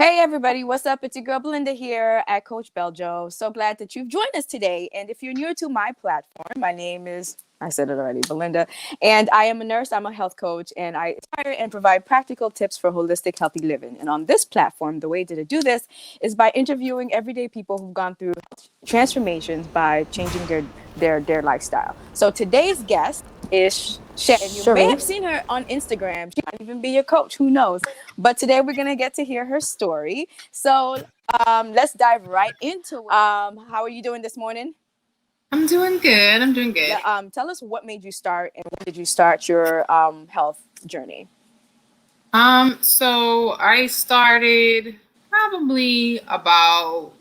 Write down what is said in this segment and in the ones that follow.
Hey everybody, what's up? It's your girl Belinda here at Coach Beljo. So glad that you've joined us today. And if you're new to my platform, my name is, I said it already, Belinda. And I am a nurse, I'm a health coach, and I inspire and provide practical tips for holistic, healthy living. And on this platform, the way that I do this is by interviewing everyday people who've gone through transformations by changing their lifestyle. So today's guest is Shari. And you may have seen her on Instagram. She might even be your coach, who knows? But today we're going to get to hear her story. So let's dive right into it. How are you doing this morning? I'm doing good. I'm doing good. Tell us what made you start and when did you start your health journey? So I started probably about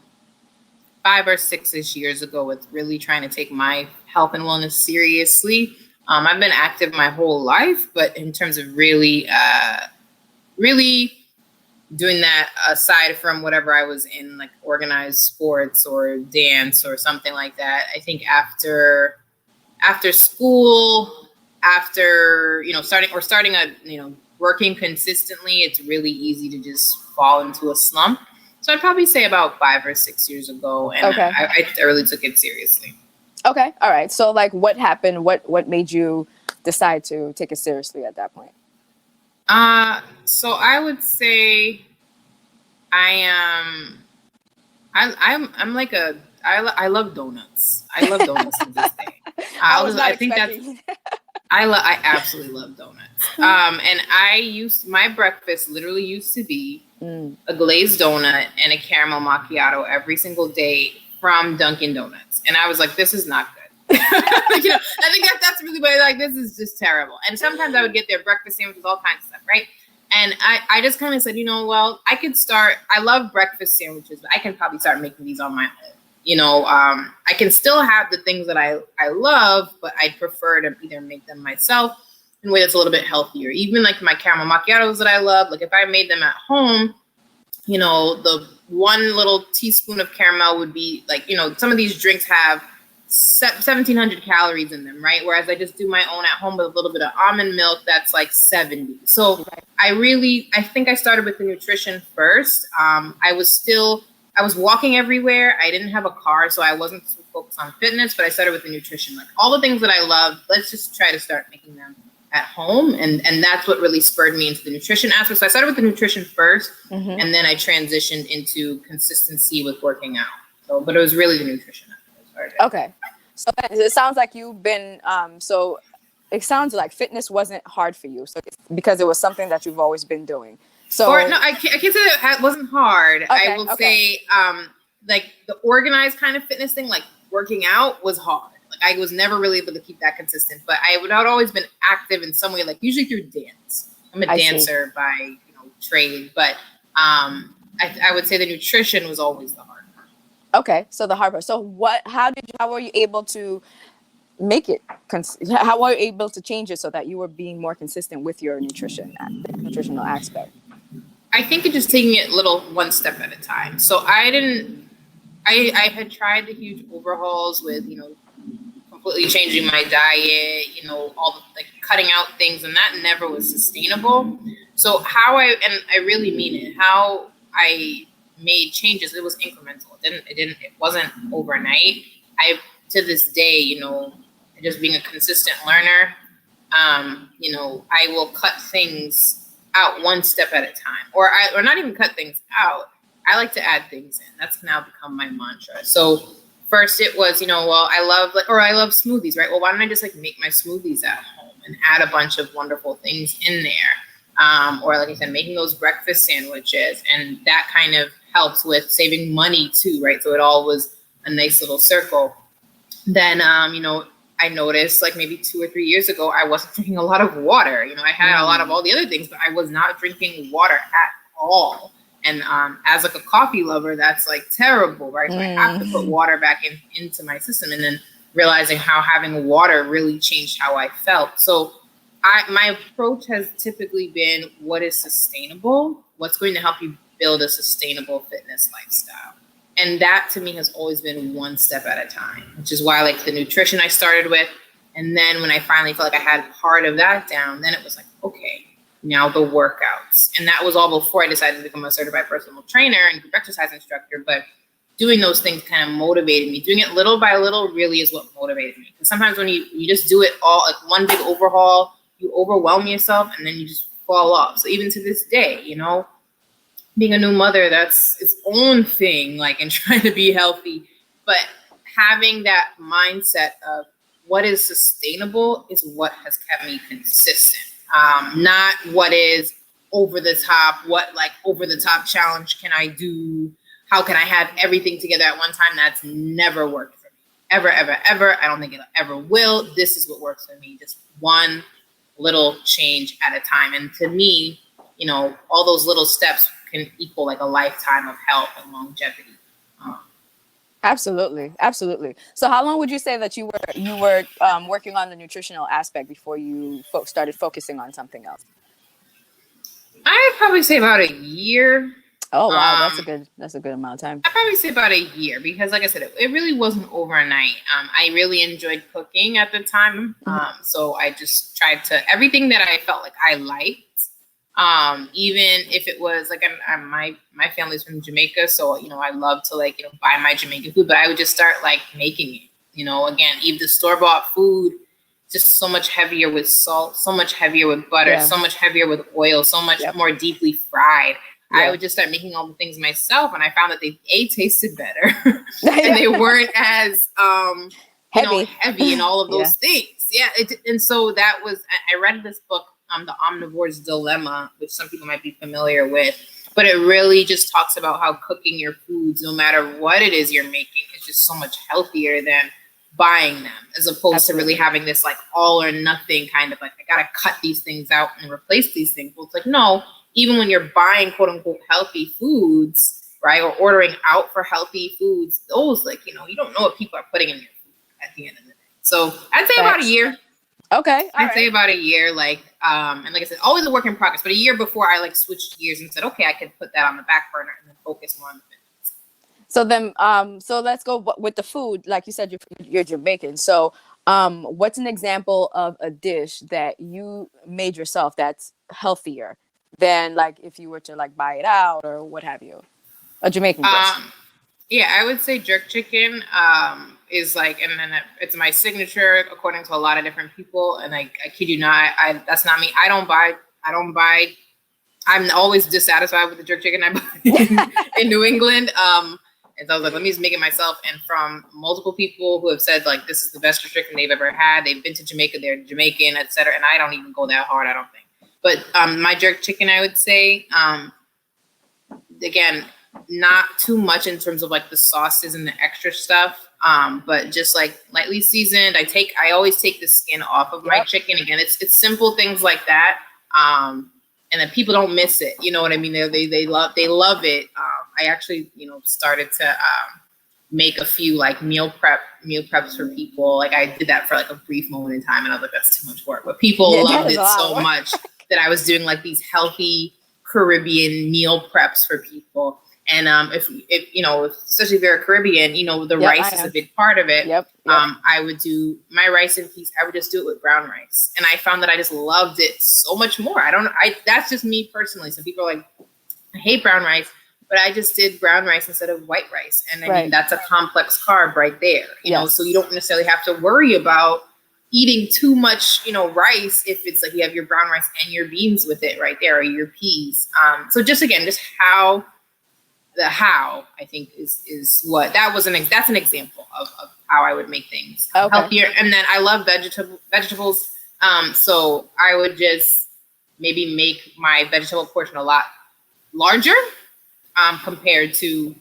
5 or 6-ish years ago with really trying to take my health and wellness seriously. I've been active my whole life, but in terms of really doing that aside from whatever I was in, like organized sports or dance or something like that, I think after school, after starting working consistently, it's really easy to just fall into a slump. So I'd probably say about 5 or 6 years ago, and Okay. I really took it seriously. Okay, all right. So like, what happened? What made you decide to take it seriously at that point? So I would say I'm like I love donuts. I love donuts to this day. I think I absolutely love donuts. And my breakfast literally used to be a glazed donut and a caramel macchiato every single day from Dunkin' Donuts. And I was like, this is not good. I think that's really what this is just terrible. And sometimes I would get their breakfast sandwiches, all kinds of stuff, right? And I just kind of said, I love breakfast sandwiches, but I can probably start making these on my own. I can still have the things that I love, but I'd prefer to either make them myself in a way that's a little bit healthier. Even like my caramel macchiatos that I love, like if I made them at home, the one little teaspoon of caramel would be like, some of these drinks have 1,700 calories in them, right? Whereas I just do my own at home with a little bit of almond milk, that's like 70. So I think I started with the nutrition first. I was walking everywhere. I didn't have a car, so I wasn't so focused on fitness, but I started with the nutrition. Like all the things that I love, let's just try to start making them at home. And that's what really spurred me into the nutrition aspect. So I started with the nutrition first, and then I transitioned into consistency with working out. But it was really the nutrition aspect. Okay. So it sounds like you've been, it sounds like fitness wasn't hard for you. So because it was something that you've always been doing. So I can't say that it wasn't hard. Okay, I will say, like the organized kind of fitness thing, like working out was hard. Like I was never really able to keep that consistent, but I'd always been active in some way, like usually through dance. I'm a dancer by trade, but I would say the nutrition was always the hard part. Okay, so the hard part. So how were you able to make it? How were you able to change it so that you were being more consistent with your nutritional aspect? I think it's just taking it one step at a time. So I had tried the huge overhauls with, completely changing my diet, all the cutting out things, and that never was sustainable. So I really mean it, how I made changes, it was incremental. It wasn't overnight. To this day, just being a consistent learner, I will cut things out one step at a time, or not even cut things out. I like to add things in. That's now become my mantra. So first it was, I love smoothies, right? Well, why don't I just make my smoothies at home and add a bunch of wonderful things in there? Or like I said, making those breakfast sandwiches, and that kind of helps with saving money too, right? So it all was a nice little circle. Then, I noticed maybe 2 or 3 years ago, I wasn't drinking a lot of water. I had a lot of all the other things, but I was not drinking water at all. And as a coffee lover, that's terrible, right? So I have to put water back into my system, and then realizing how having water really changed how I felt. So my approach has typically been, what is sustainable? What's going to help you build a sustainable fitness lifestyle? And that to me has always been one step at a time, which is why the nutrition I started with. And then when I finally felt like I had part of that down, then it was okay, now the workouts. And that was all before I decided to become a certified personal trainer and group exercise instructor. But doing those things kind of motivated me. Doing it little by little really is what motivated me. Because sometimes when you just do it all, like one big overhaul, you overwhelm yourself and then you just fall off. So even to this day, you know, being a new mother, that's its own thing, like, and trying to be healthy. But having that mindset of what is sustainable is what has kept me consistent. Not what is over the top, what like over the top challenge can I do? How can I have everything together at one time? That's never worked for me. Ever, ever, ever. I don't think it ever will. This is what works for me. Just one little change at a time. And to me, you know, all those little steps can equal like a lifetime of health and longevity. Absolutely. Absolutely. So how long would you say that you were working on the nutritional aspect before you started focusing on something else? I'd probably say about a year. Oh, wow. That's a good amount of time. I'd probably say about a year because, like I said, it really wasn't overnight. I really enjoyed cooking at the time. So I just tried to, everything that I felt like I liked, even if it was like, my family's from Jamaica. So, you know, I love to like, you know, buy my Jamaican food, but I would just start like making it, you know, again, eat the store-bought food, just so much heavier with salt, so much heavier with butter, so much heavier with oil, so much more deeply fried. I would just start making all the things myself, and I found that they tasted better, and they weren't as heavy in all of those things. Yeah, and so that was. I read this book, The Omnivore's Dilemma, which some people might be familiar with, but it really just talks about how cooking your foods, no matter what it is you're making, is just so much healthier than buying them, as opposed to really having this like all or nothing kind of like, I gotta cut these things out and replace these things. Well, it's like, no. Even when you're buying quote unquote healthy foods, right, or ordering out for healthy foods, those, like, you know, you don't know what people are putting in your food at the end of the day. So I'd say about a year. Okay. I'd say about a year, like, and like I said, always a work in progress, but a year before I like switched gears and said, okay, I could put that on the back burner and then focus more on the fitness. So then, so let's go with the food. Like you said, you're Jamaican. So what's an example of a dish that you made yourself that's healthier than like if you were to like buy it out or what have you? A Jamaican dish. Yeah, I would say jerk chicken is like, and then it's my signature according to a lot of different people. And I kid you not, that's not me. I don't buy. I'm always dissatisfied with the jerk chicken I buy in New England. And so I was like, let me just make it myself. And from multiple people who have said like, this is the best jerk chicken they've ever had. They've been to Jamaica, they're Jamaican, etc. And I don't even go that hard, I don't think. But my jerk chicken, I would say, again, not too much in terms of like the sauces and the extra stuff, but just like lightly seasoned. I always take the skin off of my chicken. Again, it's simple things like that, and then people don't miss it. You know what I mean? They love it. I actually, you know, started to make a few like meal preps for people. Like I did that for like a brief moment in time, and I was like, that's too much work. But people loved it so much that I was doing like these healthy Caribbean meal preps for people. And if you know, especially if you're a Caribbean, you know, the rice is a big part of it. I would do my rice in peace. I would just do it with brown rice. And I found that I just loved it so much more. That's just me personally. Some people are like, I hate brown rice, but I just did brown rice instead of white rice. And I mean, that's a complex carb right there, you know, so you don't necessarily have to worry about eating too much, you know, rice if it's like you have your brown rice and your beans with it right there, or your peas. So just again, just how I think is what that's an example of how I would make things healthier. And then I love vegetables. So I would just maybe make my vegetable portion a lot larger compared to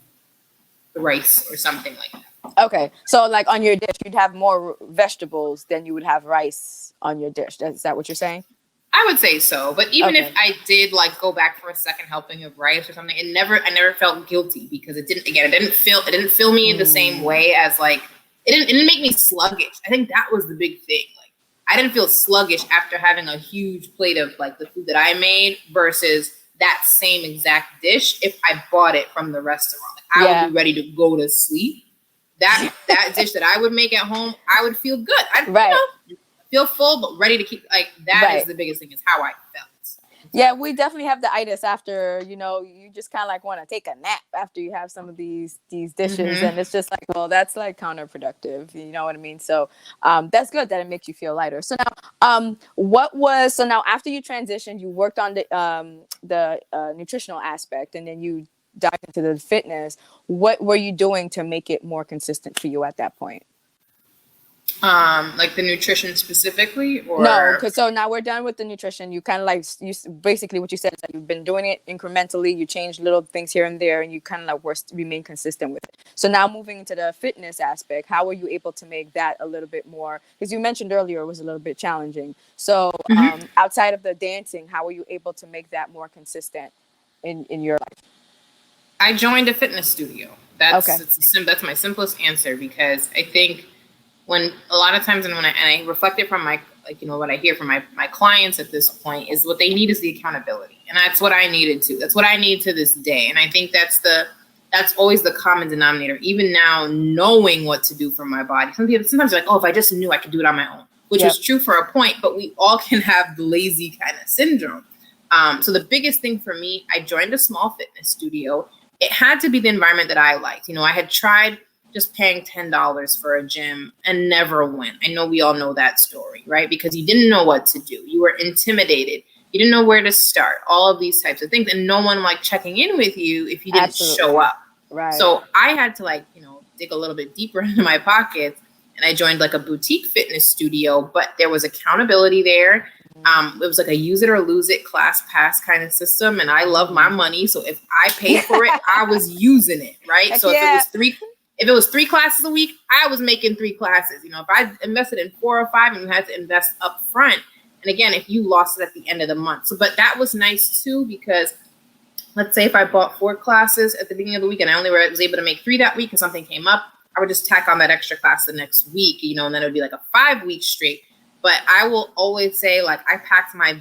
the rice or something like that. Okay, so like on your dish, you'd have more vegetables than you would have rice on your dish. Is that what you're saying? I would say so, but even if I did like go back for a second helping of rice or something, I never felt guilty because it didn't fill me in the same way as like it didn't make me sluggish. I think that was the big thing. Like I didn't feel sluggish after having a huge plate of like the food that I made versus that same exact dish if I bought it from the restaurant. Like, I would be ready to go to sleep. That dish that I would make at home, I would feel good. I'd feel full, but ready to keep, like, that is the biggest thing, is how I felt. Yeah, we definitely have the itis after, you just kind of like want to take a nap after you have some of these dishes. Mm-hmm. And it's just like, well, that's like counterproductive. You know what I mean? So that's good that it makes you feel lighter. So now, so now after you transitioned, you worked on the nutritional aspect, and then you dived into the fitness. What were you doing to make it more consistent for you at that point? Like the nutrition specifically, No, or because so now we're done with the nutrition. You kind of like basically what you said is that you've been doing it incrementally. You change little things here and there, and you kind of like remain consistent with it. So now moving into the fitness aspect, how were you able to make that a little bit more? Because you mentioned earlier it was a little bit challenging. So Mhm. outside of the dancing, how were you able to make that more consistent in your life? I joined a fitness studio. Okay. That's my simplest answer, because I think when a lot of times, and I reflect it from my, like, what I hear from my clients at this point, is what they need is the accountability, and that's what I needed to. That's what I need to this day, and I think that's always the common denominator. Even now, knowing what to do for my body. Sometimes you're like, oh, if I just knew, I could do it on my own, which Yep. was true for a point, but we all can have the lazy kind of syndrome. So the biggest thing for me, I joined a small fitness studio. It had to be the environment that I liked. I had tried just paying $10 for a gym and never went. I know we all know that story, right? Because you didn't know what to do. You were intimidated. You didn't know where to start, all of these types of things. And no one liked checking in with you if you didn't Absolutely. show up. Right. So I had to dig a little bit deeper into my pockets, and I joined like a boutique fitness studio, but there was accountability there. It was like a use it or lose it class pass kind of system. And I love my money. So if I paid for it, I was using it. Right. Heck So yeah. if it was 3 classes a week, I was making 3 classes. If I invested in 4 or 5, and you had to invest up front. And again, if you lost it at the end of the month. So, but that was nice too, because let's say if I bought 4 classes at the beginning of the week and I only was able to make 3 that week because something came up, I would just tack on that extra class the next week, and then it would be like a 5-week straight. But I will always say, like, I packed my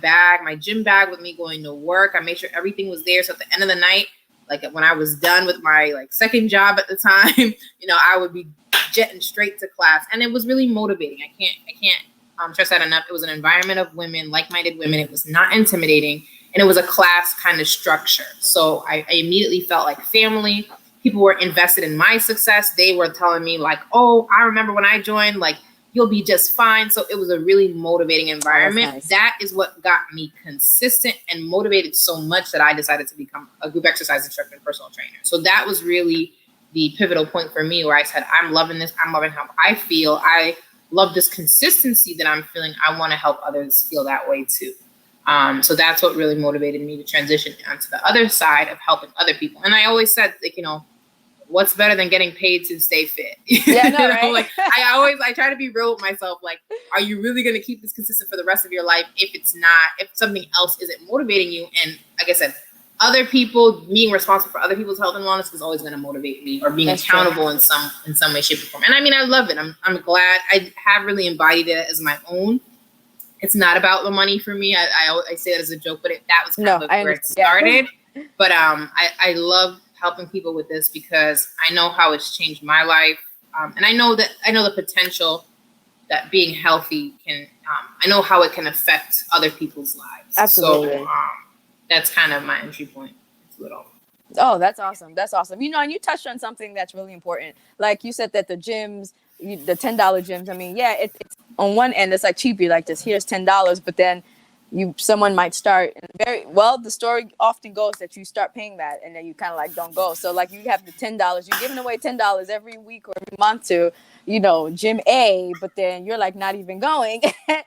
gym bag with me going to work. I made sure everything was there. So at the end of the night, like when I was done with my second job at the time, I would be jetting straight to class. And it was really motivating. I can't stress that enough. It was an environment of women, like-minded women. It was not intimidating. And it was a class kind of structure. So I immediately felt like family. People were invested in my success. They were telling me like, oh, I remember when I joined, like, you'll be just fine. So it was a really motivating environment. Nice. That is what got me consistent and motivated so much that I decided to become a group exercise instructor and personal trainer. So that was really the pivotal point for me, where I said, I'm loving this. I'm loving how I feel. I love this consistency that I'm feeling. I want to help others feel that way too. So that's what really motivated me to transition onto the other side of helping other people. And I always said, what's better than getting paid to stay fit? Yeah, no, right? I try to be real with myself. Like, are you really going to keep this consistent for the rest of your life if something else isn't motivating you? And like I said, other people, being responsible for other people's health and wellness is always going to motivate me, or being That's accountable true. in some way, shape, or form. And I mean, I love it. I'm glad I have really embodied it as my own. It's not about the money for me. I say that as a joke, but that was kind of where it started. Yeah. But I love helping people with this because I know how it's changed my life, and I know the potential that being healthy can. I know how it can affect other people's lives. Absolutely. So that's kind of my entry point. It's little. Oh, that's awesome. That's awesome. And you touched on something that's really important. Like you said that the gyms, the $10 gyms. I mean, yeah, it's on one end it's like cheap. You're like, just here's $10, but then someone might start the story often goes that you start paying that and then you kind of like don't go. So like you have the $10, you're giving away $10 every week or every month to gym A, but then you're like not even going. And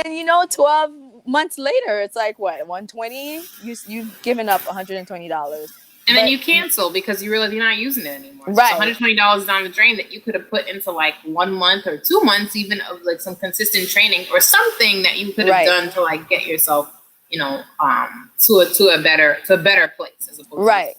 then 12 months later it's like what, 120, you've given up $120. And then you cancel because you realize you're not using it anymore. Right. So $120 down the drain that you could have put into like 1 month or 2 months, even of like some consistent training or something that you could have done to like get yourself, to a better place as opposed to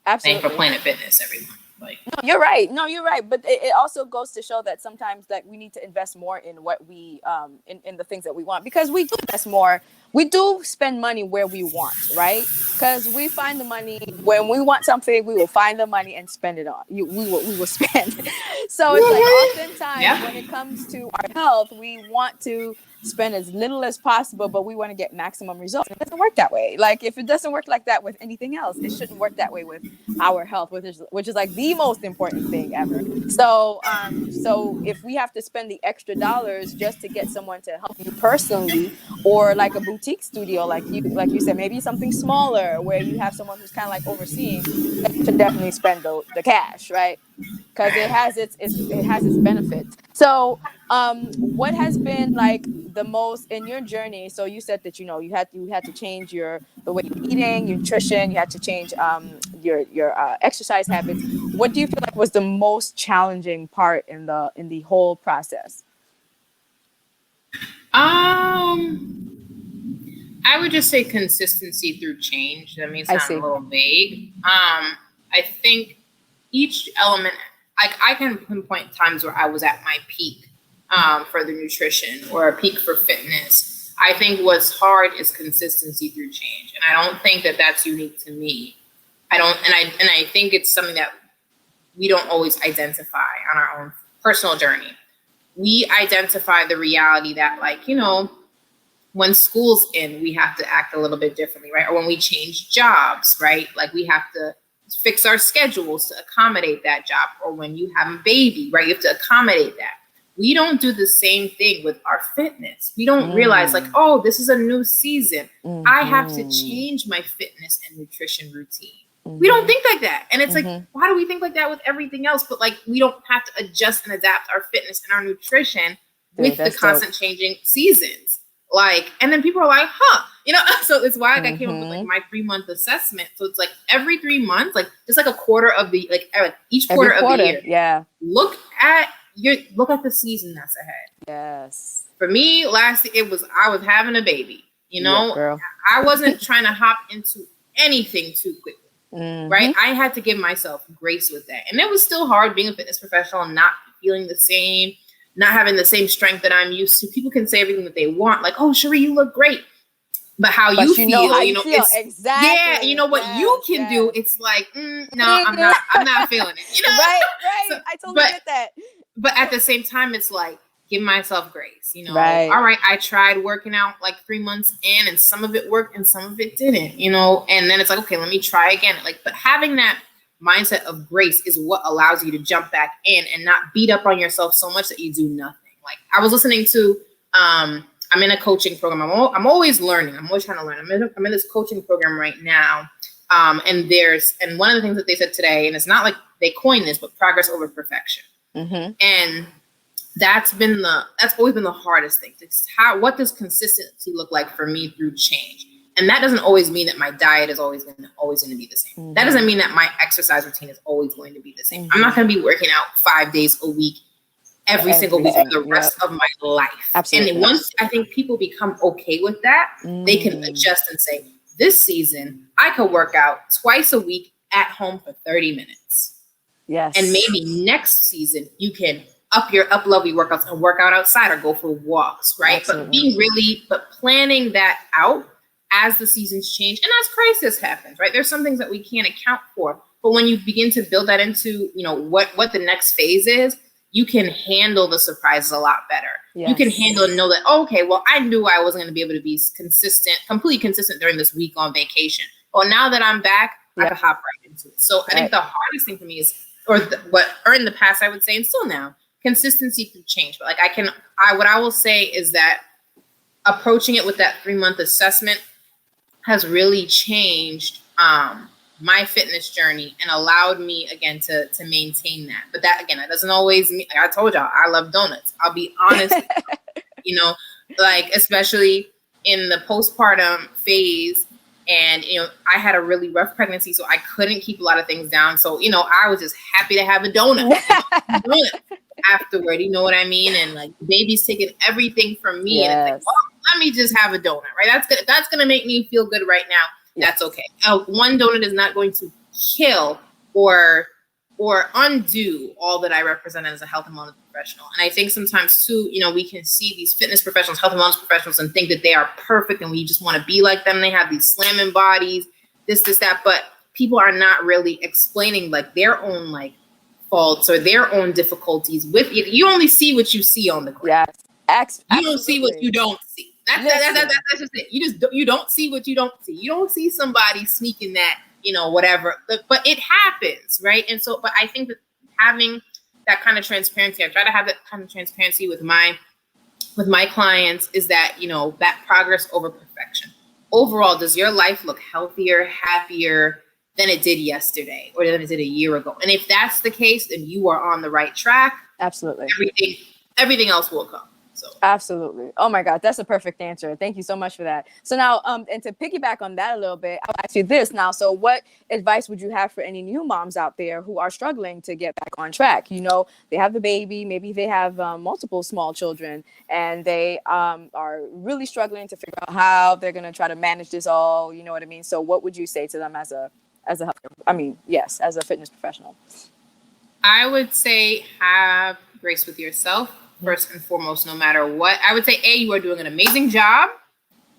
absolutely paying for Planet Fitness every month. Like, no, you're right. No, you're right. But it also goes to show that sometimes that we need to invest more in what we in the things that we want, because we do invest more. We do spend money where we want, right? Because we find the money when we want something, we will find the money and spend it on. We will spend. So it's like oftentimes yeah. when it comes to our health, we want to spend as little as possible, but we want to get maximum results. It doesn't work that way. Like if it doesn't work like that with anything else, it shouldn't work that way with our health, which is like the most important thing ever. So if we have to spend the extra dollars just to get someone to help you personally, or like a boutique studio, like you said, maybe something smaller where you have someone who's kind of like overseeing, then you should definitely spend the cash, right? Because it has its benefits. So what has been like the most in your journey? So you said that you had to change the way you're eating, your nutrition, you had to change your exercise habits. What do you feel like was the most challenging part in the whole process? I would just say consistency through change. That may I sound a see. little vague. I think each element, like I can pinpoint times where I was at my peak for the nutrition or a peak for fitness. I think what's hard is consistency through change, and I don't think that that's unique to me. I think it's something that we don't always identify on our own personal journey. We identify the reality that, like, when school's in, we have to act a little bit differently, right? Or when we change jobs, right? Like we have to fix our schedules to accommodate that job. Or when you have a baby, right? You have to accommodate that. We don't do the same thing with our fitness. We don't realize like, oh, this is a new season. I have to change my fitness and nutrition routine. We don't think like that. And it's like, why do we think like that with everything else? But like, we don't have to adjust and adapt our fitness and our nutrition with the constant changing seasons. Like, and then people are like, so it's why like I came up with like my 3-month assessment. So it's like every 3 months, like just like a quarter of the, like each quarter of the year. Yeah. Look at the season that's ahead. Yes. For me, I was having a baby, Yeah, girl. I wasn't trying to hop into anything too quickly. Right? I had to give myself grace with that. And it was still hard being a fitness professional and not feeling the same, not having the same strength that I'm used to. People can say everything that they want, like, oh, Shari, you look great. But how you feel, it's exactly. Yeah, what you can do, it's like, no, I'm not feeling it. Right. So, I totally get that. But at the same time, it's like, give myself grace, Right. All right, I tried working out like 3 months in, and some of it worked and some of it didn't, and then it's like, okay, let me try again. Like, but having that mindset of grace is what allows you to jump back in and not beat up on yourself so much that you do nothing. Like I was listening to, I'm in a coaching program. I'm always learning. I'm always trying to learn. I'm in this coaching program right now. And one of the things that they said today, and it's not like they coined this, but progress over perfection. And that's always been the hardest thing. What does consistency look like for me through change? And that doesn't always mean that my diet is always going to be the same. That doesn't mean that my exercise routine is always going to be the same. I'm not going to be working out 5 days a week, every single week for the rest of my life. Absolutely. And once I think people become okay with that, they can adjust and say, this season, I could work out twice a week at home for 30 minutes. Yes. And maybe next season you can up level your workouts and work out outside or go for walks, right? Absolutely. But planning that out as the seasons change and as crisis happens, right? There's some things that we can't account for. But when you begin to build that into, what the next phase is, you can handle the surprises a lot better. Yes. You can handle and know that, okay, well, I knew I wasn't going to be able to be completely consistent during this week on vacation. Well, now that I'm back, I can hop right into it. So I think the hardest thing for me is, or in the past, I would say, and still now, consistency through change. But like what I will say is that approaching it with that 3-month assessment has really changed my fitness journey and allowed me again to maintain that. But that again, that doesn't always mean, like I told y'all, I love donuts. I'll be honest, like especially in the postpartum phase, and I had a really rough pregnancy, so I couldn't keep a lot of things down. So I was just happy to have a donut. Afterward, you know what I mean? And like baby's taking everything from me. Yes. And it's like, well, let me just have a donut, right? That's gonna make me feel good right now. Yes. That's okay. One donut is not going to kill or or undo all that I represent as a health and wellness professional. And I think sometimes too, we can see these fitness professionals, health and wellness professionals, and think that they are perfect and we just want to be like them. They have these slamming bodies, this, that, but people are not really explaining like their own like faults or their own difficulties with it. You only see what you see on the ground. Yes. You don't see what you don't see. That's just it. You don't see what you don't see. You don't see somebody sneaking that, whatever. But it happens, right? And so, but I think that having that kind of transparency, I try to have that kind of transparency with my clients, is that, that progress over perfection. Overall, does your life look healthier, happier than it did yesterday or than it did a year ago? And if that's the case, then you are on the right track. Absolutely. Everything else will come. So absolutely. Oh my God, that's a perfect answer. Thank you so much for that. So now, and to piggyback on that a little bit, I'll ask you this now. So what advice would you have for any new moms out there who are struggling to get back on track? They have the baby, maybe they have multiple small children, and they are really struggling to figure out how they're going to try to manage this all. You know what I mean? So what would you say to them as a fitness professional? I would say have grace with yourself. First and foremost, no matter what. I would say, you are doing an amazing job.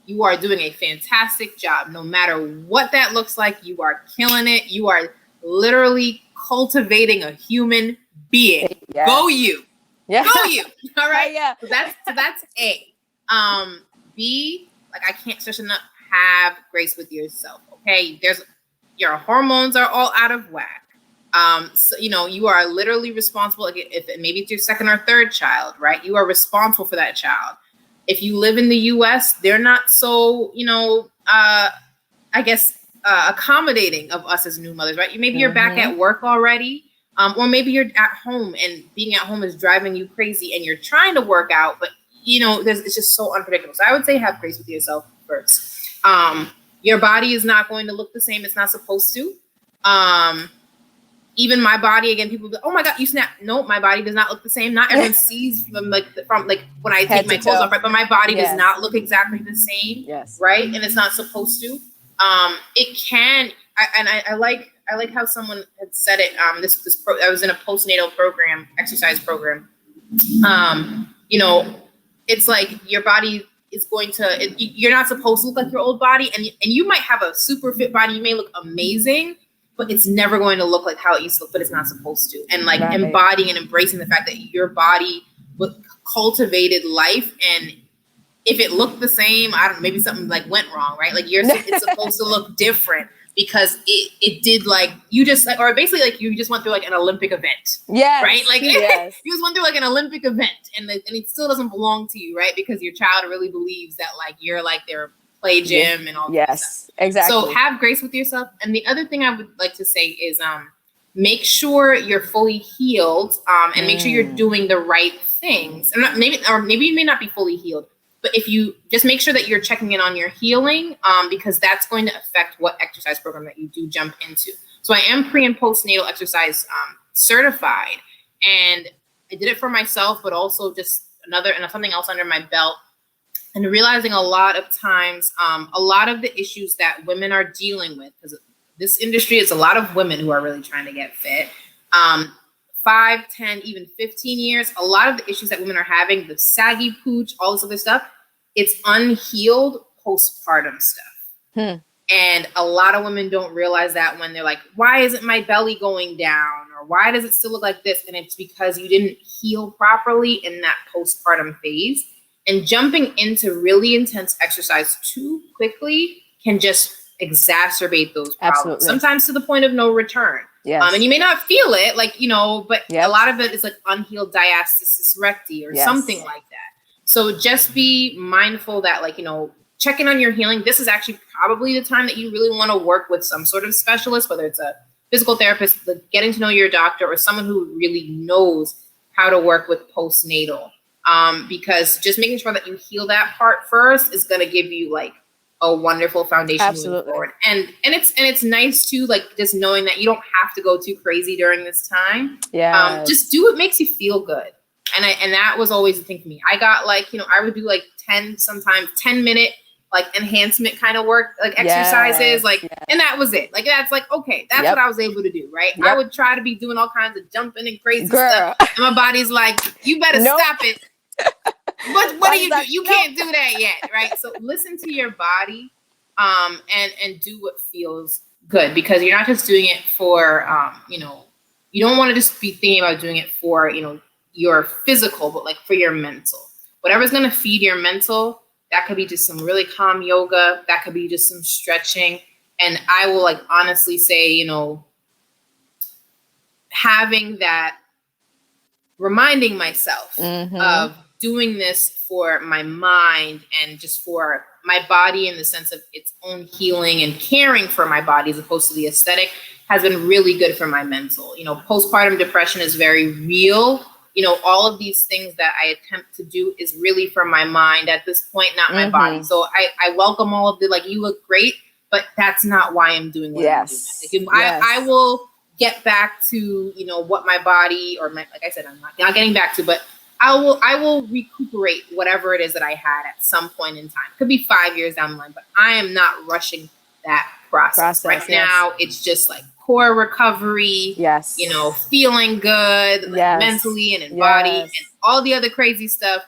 You are doing a fantastic job. No matter what that looks like, you are killing it. You are literally cultivating a human being. Yes. Go you. Yeah. Go you. All right. Yeah. So that's A. B, like I can't stress enough, have grace with yourself. Okay. Your hormones are all out of whack. So, you are literally responsible. If maybe it's your second or third child, right? You are responsible for that child. If you live in the US, they're not so, accommodating of us as new mothers, right? Maybe you're back at work already, or maybe you're at home and being at home is driving you crazy and you're trying to work out, but it's just so unpredictable. So I would say have grace with yourself first. Your body is not going to look the same. It's not supposed to. Even my body, again, people go, oh my God, you snap. No, my body does not look the same. Not everyone sees from when I take my clothes off, right? But my body does not look exactly the same. Yes. Right. And it's not supposed to. It can, I like how someone had said it. I was in a postnatal program, exercise program. It's like your body is going to, you're not supposed to look like your old body. And you might have a super fit body. You may look amazing, but it's never going to look like how it used to look, but it's not supposed to. And like embodying and embracing the fact that your body cultivated life, and if it looked the same, I don't know, maybe something like went wrong, right? Like it's supposed to look different because it did, like you just like, or basically like you just went through like an Olympic event, right? Like you just went through like an Olympic event, and it still doesn't belong to you, right? Because your child really believes that like you're like their play gym and all that stuff. Exactly. So have grace with yourself. And the other thing I would like to say is make sure you're fully healed and make sure you're doing the right things. Maybe you may not be fully healed, but if you just make sure that you're checking in on your healing, because that's going to affect what exercise program that you do jump into. So I am pre and postnatal exercise certified, and I did it for myself, but also just something else under my belt. And realizing a lot of times, a lot of the issues that women are dealing with, because this industry is a lot of women who are really trying to get fit, 5, 10, even 15 years, a lot of the issues that women are having, the saggy pooch, all this other stuff, it's unhealed postpartum stuff. And a lot of women don't realize that when they're like, why isn't my belly going down? Or why does it still look like this? And it's because you didn't heal properly in that postpartum phase. And jumping into really intense exercise too quickly can just exacerbate those problems. Sometimes to the point of no return. Yes. And you may not feel it, but a lot of it is like unhealed diastasis recti or something like that. So just be mindful that check in on your healing. This is actually probably the time that you really want to work with some sort of specialist, whether it's a physical therapist, getting to know your doctor, or someone who really knows how to work with postnatal. Because just making sure that you heal that part first is going to give you like a wonderful foundation moving forward. And it's nice too, like just knowing that you don't have to go too crazy during this time. Just do what makes you feel good. And that was always the thing for me. I got I would do like 10 minute like enhancement kind of work, like exercises, and that was it. Like, that's like, okay, that's what I was able to do, right? I would try to be doing all kinds of jumping and crazy stuff, and my body's like, you better stop it. What do you do? You can't do that yet, right? So listen to your body, and do what feels good, because you're not just doing it for, you don't want to just be thinking about doing it for, your physical, but like for your mental. Whatever's going to feed your mental, that could be just some really calm yoga. That could be just some stretching. And I will like honestly say, having that, reminding myself of doing this for my mind and just for my body in the sense of its own healing and caring for my body as opposed to the aesthetic has been really good for my mental. Postpartum depression is very real. All of these things that I attempt to do is really for my mind at this point, not my body. So I welcome all of the, like, you look great, but that's not why I'm doing what I'm doing. Like, I will get back to, what my body, or like I said, I'm not getting back to, but I will recuperate whatever it is that I had at some point in time. Could be 5 years down the line, but I am not rushing that process. Right now, it's just like core recovery, feeling good mentally and in body, and all the other crazy stuff.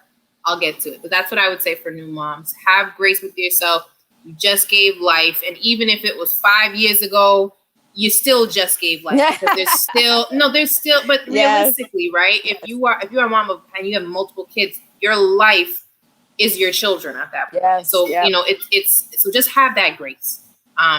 I'll get to it. But that's what I would say for new moms. Have grace with yourself. You just gave life. And even if it was 5 years ago, you still just gave life, because there's still, but realistically, right? If you're a mom and you have multiple kids, your life is your children at that point. So, so just have that grace.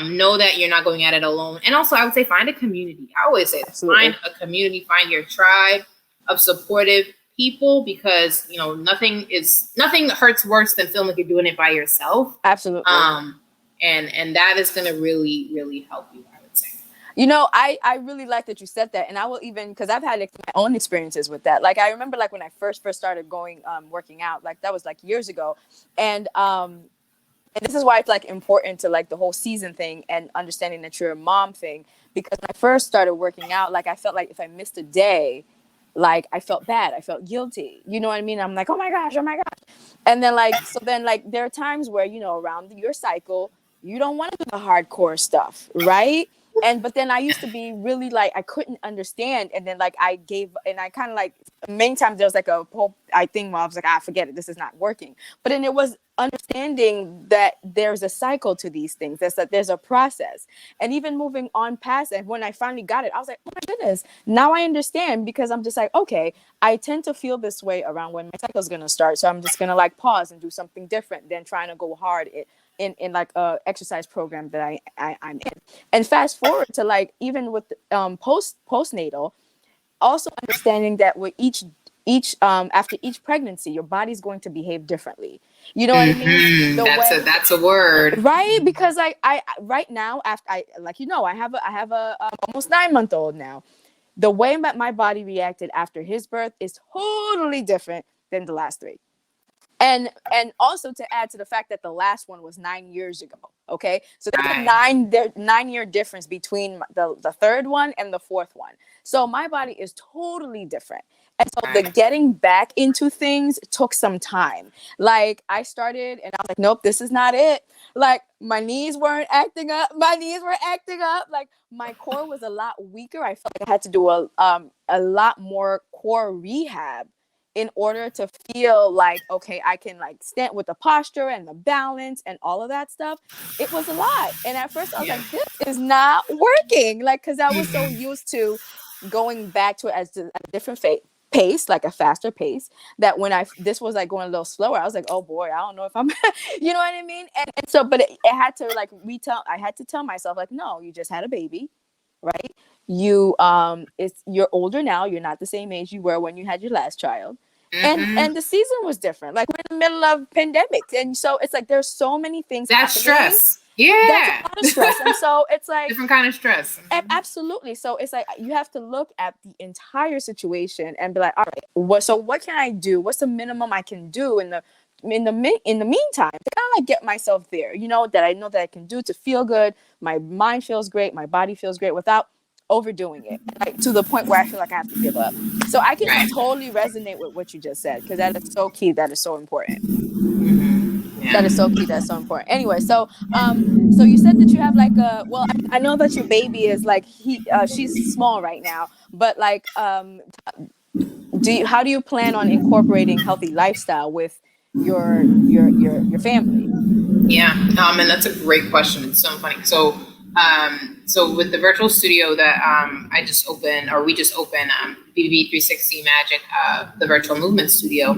Know that you're not going at it alone. And also I would say find a community. I always say find a community, find your tribe of supportive people, because, nothing hurts worse than feeling like you're doing it by yourself. Absolutely. And that is going to really, really help you, I would say. I really like that you said that. And I will even, because I've had my own experiences with that. Like, I remember like when I first started going, working out, like that was like years ago. And this is why it's like important to like the whole season thing and understanding that you're a mom thing. Because when I first started working out, like I felt like if I missed a day, like I felt bad. I felt guilty. You know what I mean? I'm like, oh my gosh. And then like there are times where, around your cycle, you don't want to do the hardcore stuff, right? But then I used to be really like, I couldn't understand. And then like I kind of like, many times there was like a whole thing where I was like, forget it. This is not working. But then it was understanding that there's a cycle to these things. There's a process. And even moving on past it, when I finally got it, I was like, oh my goodness, now I understand, because I'm just like, okay, I tend to feel this way around when my cycle is going to start. So I'm just going to like pause and do something different than trying to go hard in like a exercise program that I'm in. And fast forward to like, even with postnatal, also understanding that with each after each pregnancy, your body's going to behave differently. You know what I mean? That's a word, right? Because I right now, after I have a almost 9-month-old now. The way that my body reacted after his birth is totally different than the last 3. And also to add to the fact that the last one was 9 years ago. Okay, so there's a 9-year difference between the third one and the fourth one. So my body is totally different. And so the getting back into things took some time. Like I started and I was like, nope, this is not it. Like my knees weren't acting up. Like my core was a lot weaker. I felt like I had to do a lot more core rehab in order to feel like, okay, I can like stand with the posture and the balance and all of that stuff. It was a lot. And at first I was like, this is not working. Like, cause I was so used to going back to it as a different pace, like a faster pace, that when this was like going a little slower, I was like, oh boy, I don't know if I'm, you know what I mean? And so, but it had to like I had to tell myself like, no, you just had a baby, right? You're older now. You're not the same age you were when you had your last child. And the season was different. Like we're in the middle of pandemics. And so it's like, there's so many things. That's happening. Stress. Yeah. That's a lot of stress. And so it's like different kind of stress. Absolutely. So it's like, you have to look at the entire situation and be like, all right, what can I do? What's the minimum I can do in the meantime to kind of like get myself there, that I know that I can do to feel good. My mind feels great. My body feels great without overdoing it, like, to the point where I feel like I have to give up. So I can totally resonate with what you just said, because that is so key. That is so important. That is so key. That's so important. Anyway, so you said that you have like a, well, I know that your baby is like, she's small right now, but like, how do you plan on incorporating healthy lifestyle with your family? Yeah, and that's a great question. It's so funny. So with the virtual studio that I just opened, or we just opened, BBB 360 Magic, the virtual movement studio,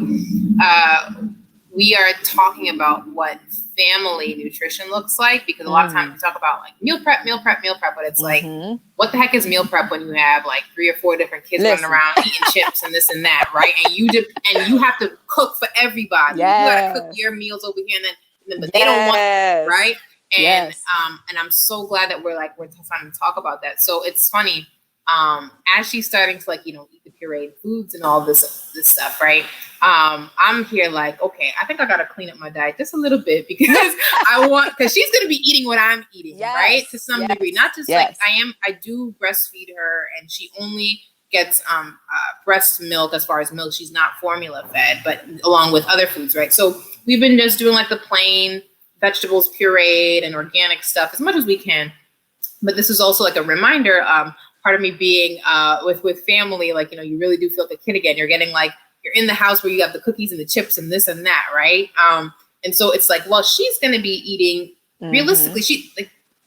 we are talking about what family nutrition looks like, because a lot of times we talk about like meal prep, but it's like, what the heck is meal prep when you have like 3 or 4 different kids running around eating chips and this and that, right? And you have to cook for everybody. Yes. You gotta cook your meals over here, and then but they don't want it, right? And and I'm so glad that we're starting to talk about that. So it's funny, as she's starting to eat the pureed foods and all this stuff, right? I'm here like, okay, I think I gotta clean up my diet just a little bit, because because she's gonna be eating what I'm eating, right? To some degree, not just I do breastfeed her, and she only gets breast milk. As far as milk, she's not formula fed, but along with other foods, right? So we've been just doing like the plain vegetables pureed and organic stuff as much as we can. But this is also like a reminder, part of me being with family, you really do feel like a kid again. You're getting you're in the house where you have the cookies and the chips and this and that, right? And so it's like, well, she's going to be eating realistically.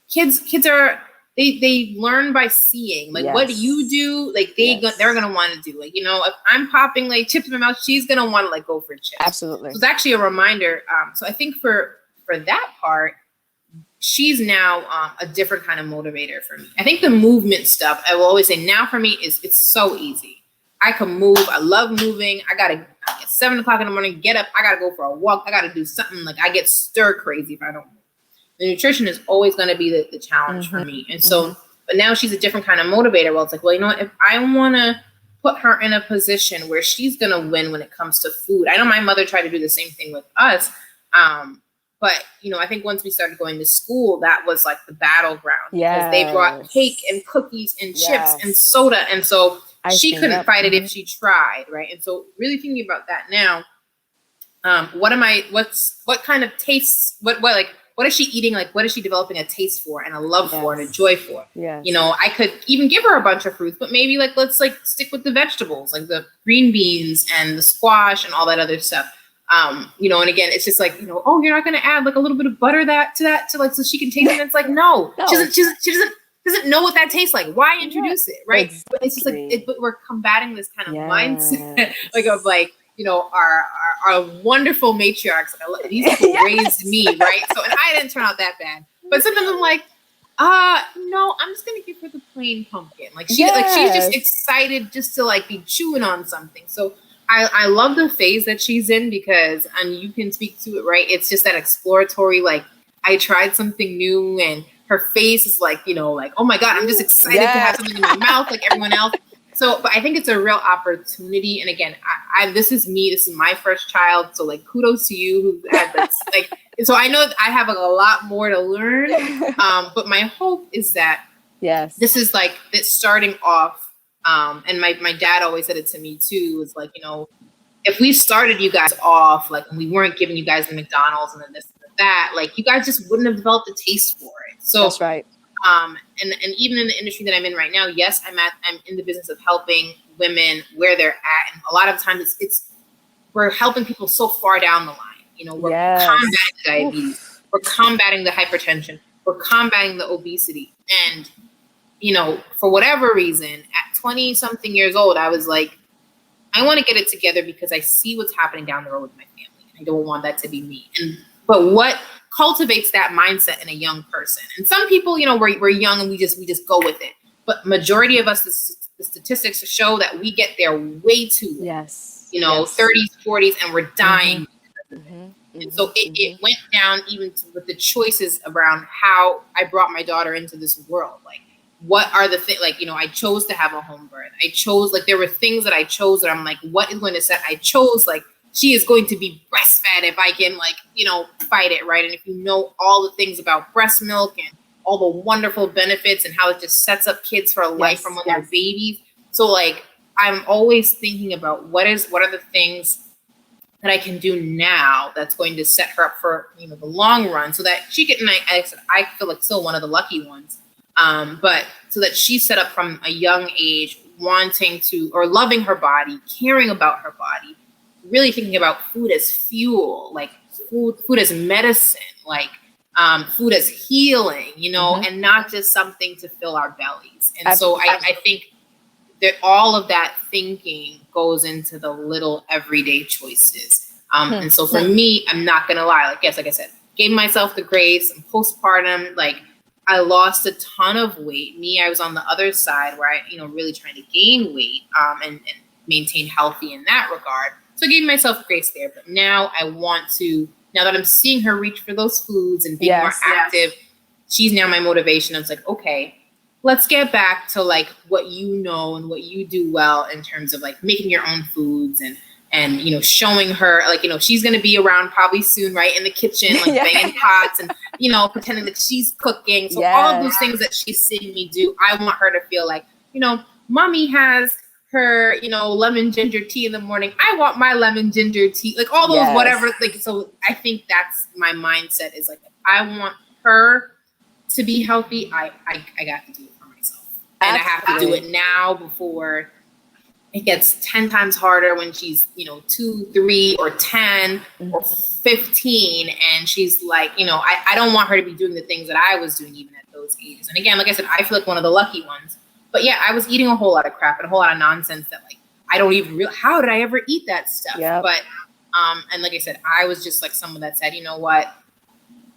Kids are, they learn by seeing, what do you do? They're going to want to do, if I'm popping chips in my mouth, she's going to want to go for chips. Absolutely. So it's actually a reminder. So I think for that part, she's now a different kind of motivator for me. I think the movement stuff, I will always say now for me it's so easy. I can move. I love moving. I got to at 7 o'clock in the morning, get up. I got to go for a walk. I got to do something. I get stir crazy if I don't move. The nutrition is always going to be the challenge for me. And so, but now she's a different kind of motivator. Well, it's like, well, you know what? If I want to put her in a position where she's going to win when it comes to food. I know my mother tried to do the same thing with us. But, I think once we started going to school, that was the battleground. Because they brought cake and cookies and chips and soda. And so she couldn't fight it if she tried, right? And so really thinking about that now, what kind of tastes, what is she eating? What is she developing a taste for and a love for and a joy for? Yeah. I could even give her a bunch of fruits, but maybe let's stick with the vegetables, the green beans and the squash and all that other stuff. And again, it's just oh, you're not going to add a little bit of butter so she can taste it. And it's no. She doesn't know what that tastes like. Why introduce it, right? Exactly. But it's just but we're combating this kind of mindset, of our wonderful matriarchs. These people raised me, right? So, and I didn't turn out that bad. But sometimes I'm no, I'm just gonna give her the plain pumpkin. She's just excited just to be chewing on something. So I love the phase that she's in, because, and you can speak to it, right? It's just that exploratory, I tried something new, and her face is oh my God, I'm just excited to have something in my mouth like everyone else. So, but I think it's a real opportunity. And again, this is me. This is my first child. So kudos to you who had this. So I know I have a lot more to learn. But my hope is that this is this starting off. And my dad always said it to me too. Is if we started you guys off, and we weren't giving you guys the McDonald's and then this and that, you guys just wouldn't have developed a taste for it. So that's right. And even in the industry that I'm in right now, yes, I'm in the business of helping women where they're at. And a lot of times we're helping people so far down the line. We're combating diabetes, we're combating the hypertension, we're combating the obesity. And, for whatever reason, at 20 something years old, I was I want to get it together because I see what's happening down the road with my family. And I don't want that to be me. But what cultivates that mindset in a young person? And some people, we're young and we just go with it. But majority of us, the statistics show that we get there way too late. 30s, 40s, and we're dying. And so it went down even with the choices around how I brought my daughter into this world. What are the things, I chose to have a home birth. I chose, there were things that I chose that I'm what is going to set? I chose, she is going to be breastfed if I can, fight it, right? And if you know all the things about breast milk and all the wonderful benefits and how it just sets up kids for a life from when they're babies. So, I'm always thinking about what are the things that I can do now that's going to set her up for, you know, the long run, so that she can, and I feel like still one of the lucky ones, but so that she's set up from a young age, wanting to, or loving her body, caring about her body, really thinking about food as fuel, like food as medicine, like food as healing, you know, and not just something to fill our bellies. And so I think that all of that thinking goes into the little everyday choices. And so for me, I'm not going to lie. Like, yes, like I said, gave myself the grace. And postpartum, like, I lost a ton of weight. I was on the other side where I, you know, really trying to gain weight and maintain healthy in that regard. So I gave myself grace there. But now I want to, now that I'm seeing her reach for those foods and being more active, she's now my motivation. I was like, okay, let's get back to like what you know and what you do well in terms of like making your own foods and you know, showing her, like, you know, she's going to be around probably soon, right, in the kitchen, like banging pots and, you know, pretending that she's cooking. So all of those things that she's seeing me do, I want her to feel like, you know, mommy has her, you know, lemon ginger tea in the morning. I want my lemon ginger tea, like all those whatever. Like, so I think that's my mindset, is like, I want her to be healthy. I got to do it for myself. And I have to do it now before it gets 10 times harder when she's, you know, 2, 3, or 10 or 15. And she's like, you know, I don't want her to be doing the things that I was doing even at those ages. And again, like I said, I feel like one of the lucky ones. But yeah, I was eating a whole lot of crap and a whole lot of nonsense that, like, I don't even realize, how did I ever eat that stuff? But, and like I said, I was just like someone that said, you know what?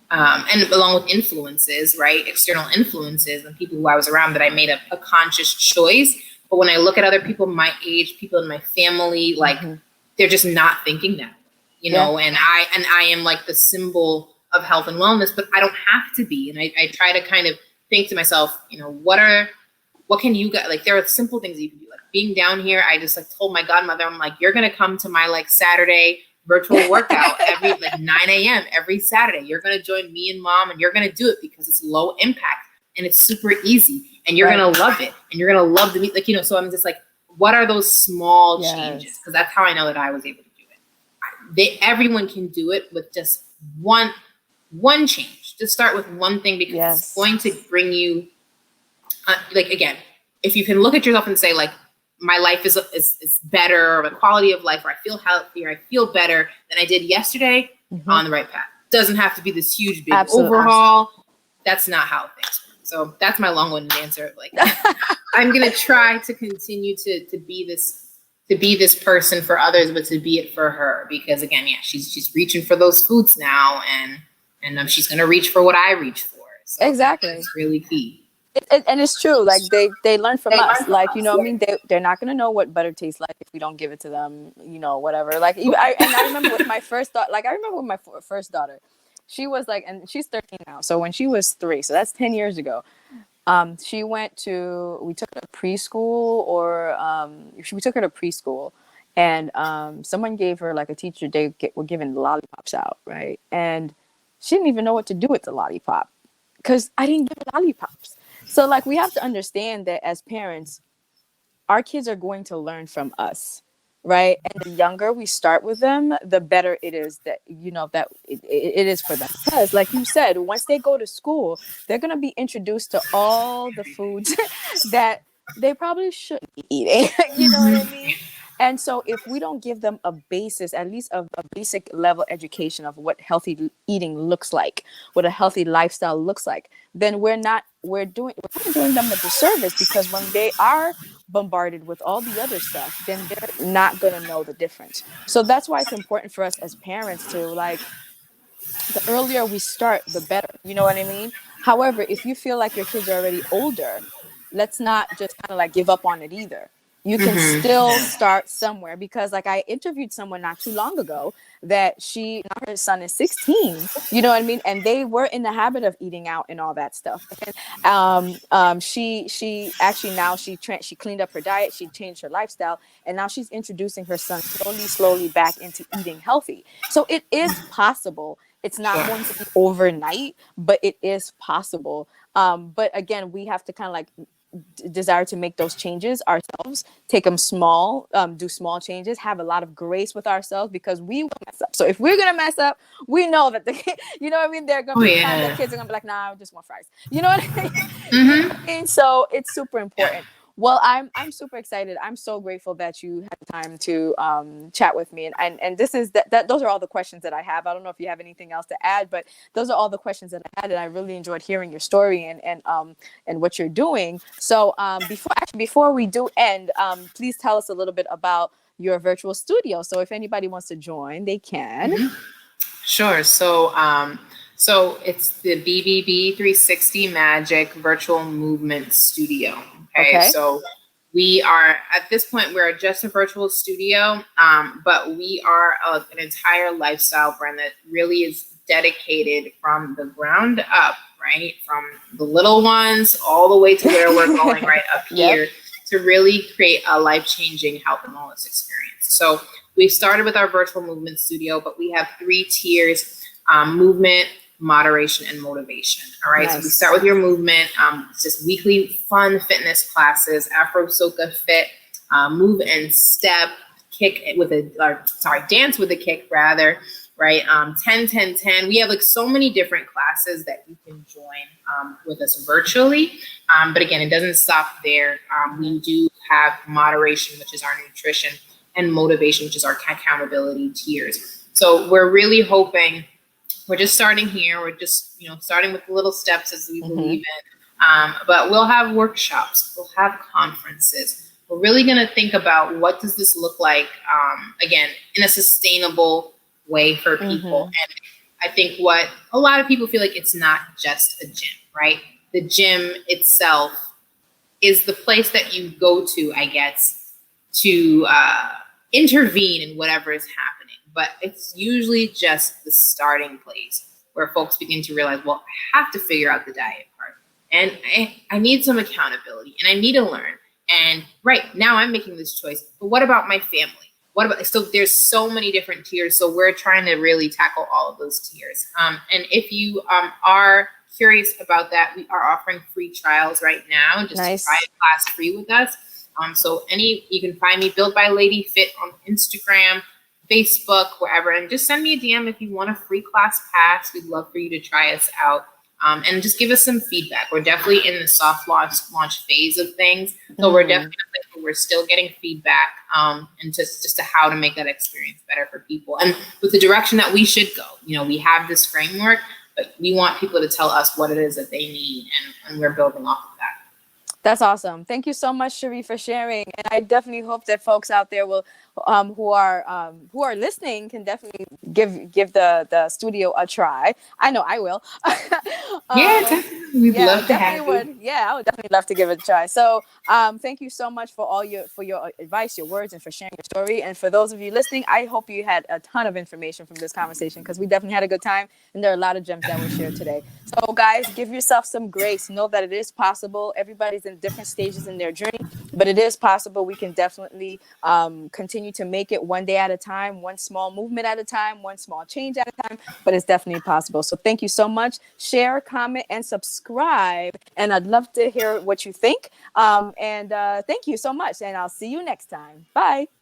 And along with influences, right? External influences and people who I was around, that I made a conscious choice. But when I look at other people my age, people in my family, like they're just not thinking that, you know, and I am like the symbol of health and wellness, but I don't have to be. And I try to kind of think to myself, you know, what can you guys, like, there are simple things you can do. Like being down here, I just like told my godmother, I'm like, you're going to come to my like Saturday virtual workout every like 9 a.m. every Saturday. You're going to join me and mom, and you're going to do it because it's low impact and it's super easy, and you're going to love it, and you're going to love the meat. Like, you know, so I'm just like, what are those small changes? Because that's how I know that I was able to do it. Everyone can do it with just one change. Just start with one thing, because it's going to bring you, like, again, if you can look at yourself and say, like, my life is better, or the quality of life, or I feel healthier, I feel better than I did yesterday, on the right path. Doesn't have to be this huge, big overhaul. That's not how things work. So that's my long-winded answer. Like, I'm going to try to continue to be this person for others, but to be it for her, because again, she's reaching for those foods now, and she's going to reach for what I reach for. So exactly. It's really key. And it's true. Like they learn from us. Like, you know what I mean? They're not going to know what butter tastes like if we don't give it to them, you know, whatever. Like, I remember with my first daughter, first daughter, she was like, and she's 13 now. So when she was 3, so that's 10 years ago. We took her to preschool, we took her to preschool, and someone gave her, like, a teacher, were giving lollipops out, right? And she didn't even know what to do with the lollipop, because I didn't give her lollipops. So, like, we have to understand that as parents, our kids are going to learn from us, right? And the younger we start with them, the better it is that, you know, that it is for them. Because, like you said, once they go to school, they're going to be introduced to all the foods that they probably shouldn't be eating. You know what I mean? And so if we don't give them a basis, at least a basic level education of what healthy eating looks like, what a healthy lifestyle looks like, then we're doing them a disservice, because when they are bombarded with all the other stuff, then they're not going to know the difference. So that's why it's important for us as parents to, like, the earlier we start, the better. You know what I mean? However, if you feel like your kids are already older, let's not just kind of like give up on it either. You can still start somewhere, because, like, I interviewed someone not too long ago that her son is 16, you know what I mean? And they were in the habit of eating out and all that stuff. And she actually now she cleaned up her diet, she changed her lifestyle, and now she's introducing her son slowly back into eating healthy. So it is possible. It's not going to be overnight, but it is possible. But again, we have to kind of like desire to make those changes ourselves, take them small, do small changes, have a lot of grace with ourselves, because we will mess up. So if we're gonna mess up, we know that you know what I mean, there are gonna be times that kids are gonna be like, nah, I just want fries, you know what I mean? You know what I mean? So it's super important. Well, I'm super excited. I'm so grateful that you had time to chat with me, and this is that those are all the questions that I have. I don't know if you have anything else to add, but those are all the questions that I had, and I really enjoyed hearing your story and what you're doing. So before we do end, please tell us a little bit about your virtual studio. So if anybody wants to join, they can. Sure. So it's the BBB 360 Magic Virtual Movement Studio. Okay. So we are, at this point, we're just a virtual studio, but we are an entire lifestyle brand that really is dedicated from the ground up, right? From the little ones all the way to where we're going right up here to really create a life-changing health and wellness experience. So we started with our virtual movement studio, but we have 3 tiers: movement, moderation, and motivation. All right. Nice. So we start with your movement. It's just weekly fun fitness classes, Afro Soca Fit, move and step, dance with a kick rather, right? 10, 10, 10. We have like so many different classes that you can join with us virtually. But again, it doesn't stop there. We do have moderation, which is our nutrition, and motivation, which is our accountability tiers. So we're really hoping, we're just starting here. We're just, starting with little steps as we believe in. But we'll have workshops. We'll have conferences. We're really going to think about what does this look like, again, in a sustainable way for people. And I think what a lot of people feel like, it's not just a gym, right? The gym itself is the place that you go to, I guess, to intervene in whatever is happening. But it's usually just the starting place where folks begin to realize, well, I have to figure out the diet part, and I need some accountability, and I need to learn. And right now I'm making this choice, but what about my family? So there's so many different tiers. So we're trying to really tackle all of those tiers. And if you are curious about that, we are offering free trials right now, just to try a class free with us. So you can find me, Built by Lady Fit, on Instagram, Facebook, wherever, and just send me a DM if you want a free class pass. We'd love for you to try us out, and just give us some feedback. We're definitely in the soft launch phase of things, so we're definitely we're still getting feedback, and just to how to make that experience better for people, and with the direction that we should go. We have this framework, but we want people to tell us what it is that they need, and we're building off of that. That's awesome. Thank you so much, Shari, for sharing. And I definitely hope that folks out there will, who are listening, can definitely give the studio a try. I know I will. We'd love to have you. Yeah, I would definitely love to give it a try. So, thank you so much for your advice, your words, and for sharing your story. And for those of you listening, I hope you had a ton of information from this conversation, because we definitely had a good time, and there are a lot of gems that were shared today. So, guys, give yourself some grace. Know that it is possible. Everybody's in different stages in their journey, but it is possible. We can definitely continue to make it one day at a time, one small movement at a time, one small change at a time, but it's definitely possible. So thank you so much. Share, comment, and subscribe, and I'd love to hear what you think. And thank you so much, and I'll see you next time. Bye.